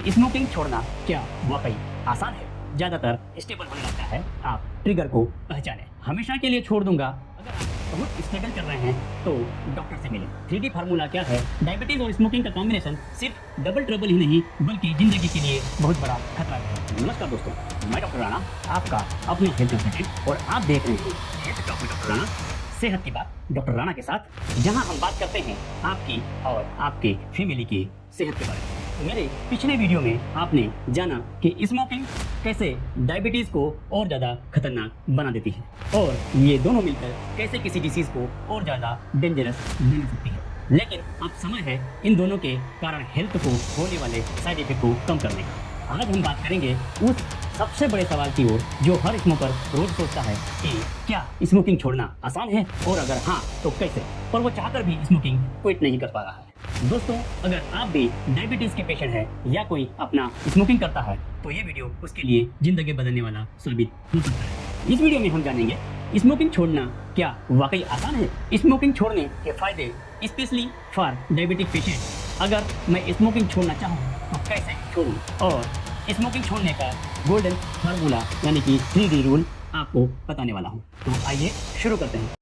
कि स्मोकिंग छोड़ना क्या वाकई आसान है? ज़्यादातर स्टेबल होने लगता है। आप ट्रिगर को पहचानें। हमेशा के लिए छोड़ दूंगा। अगर आप बहुत स्ट्रगल कर रहे हैं तो डॉक्टर से मिलें। 3D फार्मूला क्या है? डायबिटीज और स्मोकिंग का कॉम्बिनेशन सिर्फ डबल ट्रबल ही नहीं बल्कि जिंदगी के लिए बहुत बड़ा खतरा है। नमस्कार दोस्तों, मैं डॉक्टर राणा, आपका अपने हेल्थ कंसल्टेंट, और आप देख रहे हैं health talk with doctor Rana, सेहत की बात डॉक्टर राणा के साथ, जहां हम बात करते हैं आपकी और आपके फैमिली की सेहत के बारे में। मेरे पिछले वीडियो में आपने जाना कि स्मोकिंग कैसे डायबिटीज को और ज़्यादा खतरनाक बना देती है और ये दोनों मिलकर कैसे किसी डिसीज को और ज़्यादा डेंजरस बना सकती है। लेकिन अब समय है इन दोनों के कारण हेल्थ को होने वाले साइड इफेक्ट को कम करने का। आज हम बात करेंगे उस सबसे बड़े सवाल की ओर जो हर स्मोकर रोज सोचता है कि क्या स्मोकिंग छोड़ना आसान है, और अगर हाँ तो कैसे, पर वो चाहकर भी स्मोकिंग क्विट नहीं कर पा रहा है। दोस्तों, अगर आप भी डायबिटीज के पेशेंट हैं या कोई अपना स्मोकिंग करता है तो ये वीडियो उसके लिए जिंदगी बदलने वाला साबित हो सकता है। इस वीडियो में हम जानेंगे स्मोकिंग छोड़ना क्या वाकई आसान है, स्मोकिंग छोड़ने के फायदे स्पेशली फॉर डायबिटिक पेशेंट, अगर मैं स्मोकिंग छोड़ना चाहूँ तो कैसे छोड़ूं, और स्मोकिंग छोड़ने का गोल्डन फार्मूला यानी कि 3D रूल आपको बताने वाला हूँ। तो आइए शुरू करते हैं।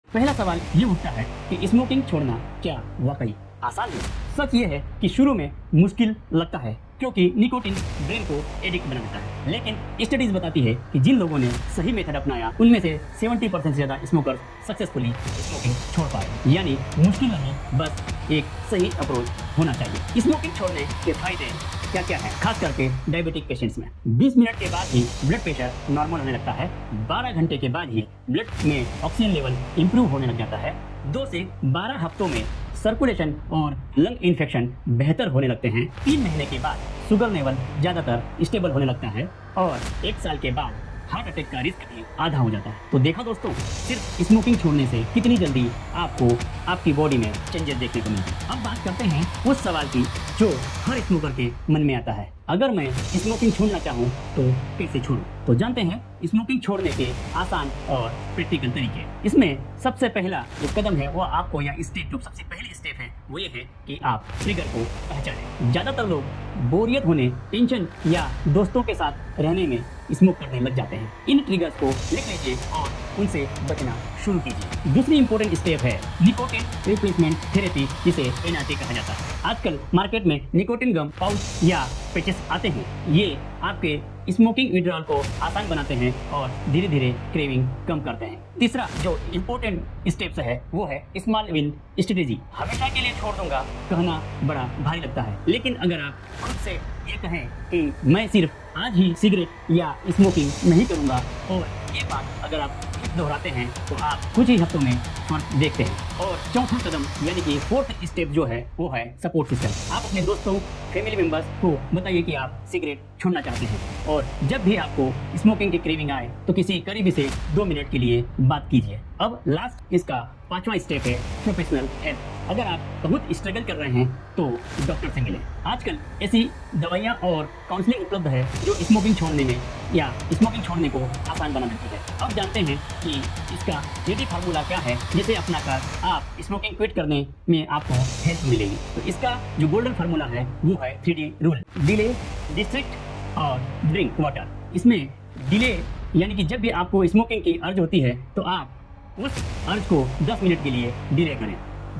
पहला सवाल ये उठता है कि स्मोकिंग छोड़ना क्या वाकई आसान है? सच ये है कि शुरू में मुश्किल लगता है क्योंकि निकोटिन ब्रेन को एडिक्ट बना देता है, लेकिन स्टडीज बताती है कि जिन लोगों ने सही मेथड अपनाया उनमें से 70% से ज़्यादा स्मोकर सक्सेसफुली स्मोकिंग छोड़ पाए। यानी मुश्किल नहीं, बस एक सही अप्रोच होना चाहिए। स्मोकिंग छोड़ने के फायदे क्या क्या है, खास करके डायबिटिक पेशेंट्स में? 20 मिनट के बाद ही ब्लड प्रेशर नॉर्मल होने लगता है। 12 घंटे के बाद ही ब्लड में ऑक्सीजन लेवल इंप्रूव होने लग जाता है। 2 से 12 हफ्तों में सर्कुलेशन और लंग इन्फेक्शन बेहतर होने लगते हैं। 3 महीने के बाद शुगर लेवल ज़्यादातर स्टेबल होने लगता है और 1 साल के बाद हार्ट अटैक का रिस्क भी आधा हो जाता है। तो देखा दोस्तों, सिर्फ स्मोकिंग छोड़ने से कितनी जल्दी आपको आपकी बॉडी में चेंजेस देखने को मिलते हैं। अब बात करते हैं उस सवाल की जो हर स्मोकर के मन में आता है, अगर मैं स्मोकिंग छोड़ना चाहूँ तो कैसे छोड़ूं? तो जानते हैं स्मोकिंग छोड़ने के आसान और प्रैक्टिकल तरीके। इसमें सबसे पहला जो कदम है वो आपको, या स्टेप जो सबसे पहली स्टेप है वो ये है कि आप ट्रिगर को पहचानें। ज़्यादातर लोग बोरियत होने, टेंशन या दोस्तों के साथ रहने में स्मोक करने लग जाते हैं। इन ट्रिगर्स को लिख लीजिए और उनसे बचना शुरू कीजिए। दूसरी इंपॉर्टेंट स्टेप है निकोटिन रिप्लेसमेंट थेरेपी, जिसे एनआरटी कहा जाता है। आजकल मार्केट में निकोटिन गम पाउच या पैचेस आते हैं। ये आपके स्मोकिंग विड्रॉल को आसान बनाते हैं और धीरे धीरे क्रेविंग कम करते हैं। तीसरा जो इम्पोर्टेंट स्टेप्स है वो है स्मॉल विन स्ट्रेटेजी। हमेशा के लिए छोड़ दूंगा कहना बड़ा भारी लगता है, लेकिन अगर आप खुद से ये कहें कि मैं सिर्फ आज ही सिगरेट या स्मोकिंग नहीं करूंगा, और ये बात अगर आप दोहराते हैं तो आप कुछ ही हफ्तों में फर्क देखते हैं। और चौथा कदम यानी कि 4th स्टेप जो है वो है सपोर्ट सिस्टम। आप अपने दोस्तों, फैमिली मेंबर्स को बताइए कि आप सिगरेट छोड़ना चाहते हैं, और जब भी आपको स्मोकिंग की क्रेविंग आए तो किसी करीबी से 2 मिनट के लिए बात कीजिए। अब लास्ट इसका 5वां स्टेप है प्रोफेशनल हेल्प। अगर आप बहुत स्ट्रगल कर रहे हैं तो डॉक्टर से मिलें। आजकल ऐसी दवाइयाँ और काउंसलिंग उपलब्ध है जो स्मोकिंग छोड़ने में या स्मोकिंग छोड़ने को आसान बना देती है। अब जानते हैं कि इसका 3D फार्मूला क्या है जिसे अपनाकर आप स्मोकिंग क्विट करने में आपको हेल्प मिलेगी। तो इसका जो गोल्डन फार्मूला है वो है 3D रूल। डिले, डिस्ट्रिक्ट और ड्रिंक वाटर। इसमें डिले यानी कि जब भी आपको स्मोकिंग की अर्ज होती है तो आप उस अर्ज को 10 मिनट के लिए डिले करें।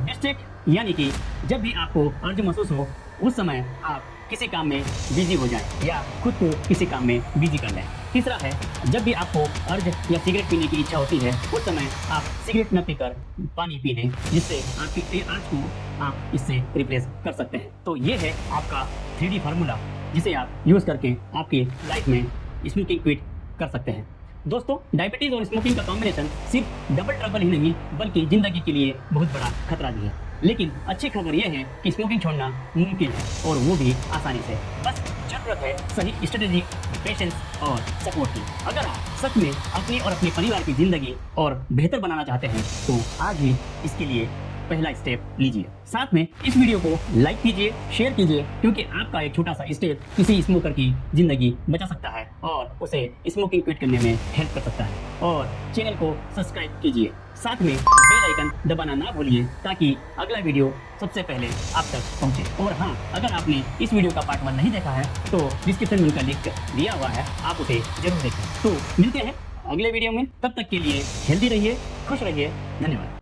डिस्ट्रैक्ट यानी कि जब भी आपको अर्ज महसूस हो उस समय आप किसी काम में बिजी हो जाएं या खुद को किसी काम में बिजी कर लें। तीसरा है जब भी आपको अर्ज या सिगरेट पीने की इच्छा होती है उस समय आप सिगरेट न पीकर पानी पी लें, जिससे आपकी अर्ज को आप इससे रिप्लेस कर सकते हैं। तो ये है आपका 3D फार्मूला जिसे आप यूज़ करके आपकी लाइफ में स्मोकिंग क्विट कर सकते हैं। दोस्तों, डायबिटीज और स्मोकिंग का कॉम्बिनेशन सिर्फ डबल ट्रबल ही नहीं बल्कि जिंदगी के लिए बहुत बड़ा खतरा भी है। लेकिन अच्छी खबर यह है कि स्मोकिंग छोड़ना मुमकिन है, और वो भी आसानी से। बस जरूरत है सही स्ट्रेटेजी, पेशेंस और सपोर्ट की। अगर आप सच में अपनी और अपने परिवार की जिंदगी और बेहतर बनाना चाहते हैं तो आज ही इसके लिए पहला स्टेप लीजिए। साथ में इस वीडियो को लाइक कीजिए, शेयर कीजिए, क्योंकि आपका एक छोटा सा स्टेप किसी स्मोकर की जिंदगी बचा सकता है और उसे स्मोकिंग क्विट करने में हेल्प कर सकता है। और चैनल को सब्सक्राइब कीजिए, साथ में बेल आइकन दबाना ना भूलिए ताकि अगला वीडियो सबसे पहले आप तक पहुंचे। और हाँ, अगर आपने इस वीडियो का पार्ट 1 नहीं देखा है तो डिस्क्रिप्शन में उनका लिंक दिया हुआ है, आप उसे जरूर देखें। तो मिलते हैं अगले वीडियो में, तब तक के लिए हेल्दी रहिए, खुश रहिए, धन्यवाद।